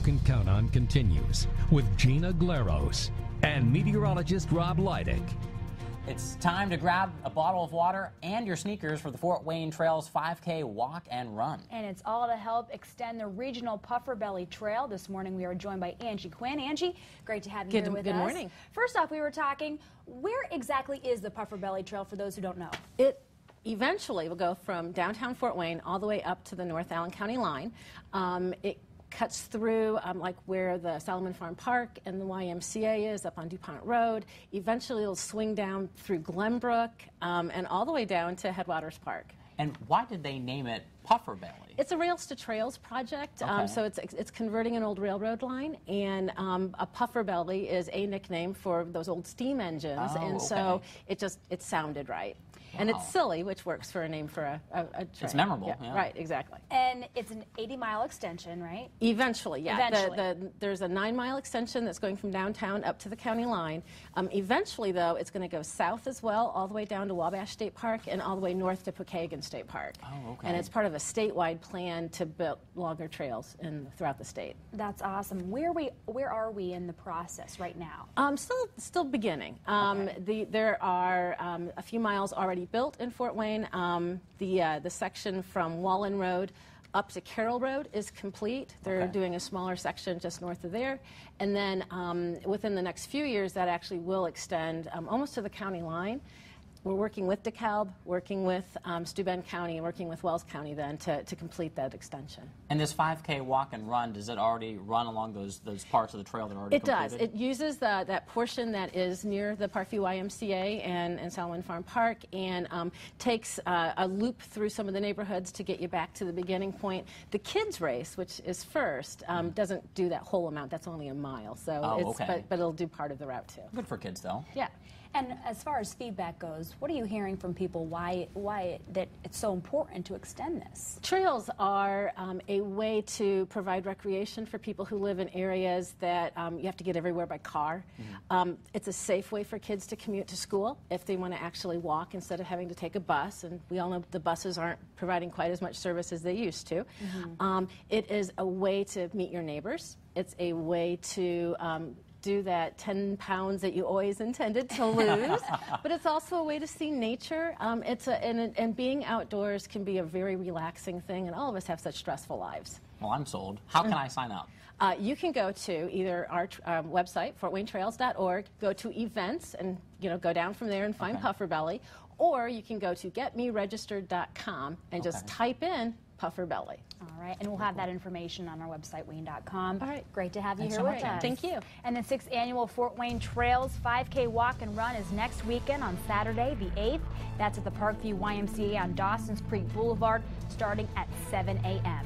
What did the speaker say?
can count on continues with Gina Glaros and meteorologist Rob Leidick. It's time to grab a bottle of water and your sneakers for the Fort Wayne Trail's 5K walk and run. And it's all to help extend the regional Pufferbelly Trail. This morning we are joined by Angie Quinn. Angie, great to have you here with us. Good morning. First off, we were talking, where exactly is the Pufferbelly Trail for those who don't know? It eventually will go from downtown Fort Wayne all the way up to the North Allen County line. It cuts through like where the Salomon Farm Park and the YMCA is up on DuPont Road. Eventually it'll swing down through Glenbrook and all the way down to Headwaters Park. And why did they name it Pufferbelly? It's a Rails to Trails project, Okay. so it's converting an old railroad line, and a Pufferbelly is a nickname for those old steam engines, and so it sounded right. Wow. And it's silly, which works for a name for a train. It's memorable. Yeah, Yeah. Right, exactly. And it's an 80-mile extension, right? Eventually, yeah. Eventually. There's a 9-mile extension that's going from downtown up to the county line. Eventually, though, it's going to go south as well, all the way down to Ouabache State Park and all the way north to Pokagon State Park. Oh, okay. And it's part of a statewide plan to build longer trails throughout the state. That's awesome. Where are we in the process right now? Still beginning. Okay. There are a few miles already built in Fort Wayne. The section from Wallen Road up to Carroll Road is complete. They're doing a smaller section just north of there. And then within the next few years, that actually will extend almost to the county line. We're working with DeKalb, working with Steuben County, and working with Wells County then to complete that extension. And this 5K walk and run, does it already run along those parts of the trail that are already completed? It does. It uses that portion that is near the Parkview YMCA and Salomon Farm Park, and takes a loop through some of the neighborhoods to get you back to the beginning point. The kids race, which is first, doesn't do that whole amount. That's only a mile. So but it'll do part of the route too. Good for kids, though. Yeah. And as far as feedback goes, what are you hearing from people why that it's so important to extend this? Trails are a way to provide recreation for people who live in areas that you have to get everywhere by car. It's a safe way for kids to commute to school if they want to actually walk instead of having to take a bus. And we all know the buses aren't providing quite as much service as they used to. It is a way to meet your neighbors. It's a way to do that 10 pounds that you always intended to lose, but it's also a way to see nature. And being outdoors can be a very relaxing thing, and all of us have such stressful lives. Well, I'm sold. How can I sign up? You can go to either our website, fortwaynetrails.org, go to events, and go down from there and find Pufferbelly, or you can go to getmeregistered.com and just type in Pufferbelly. All right, and we'll have that information on our website, wayne.com. All right. Great to have you Thanks here so with much, us. Thank you. And the 6th Annual Fort Wayne Trails 5K Walk and Run is next weekend on Saturday, the 8th. That's at the Parkview YMCA on Dawson's Creek Boulevard, starting at 7 a.m.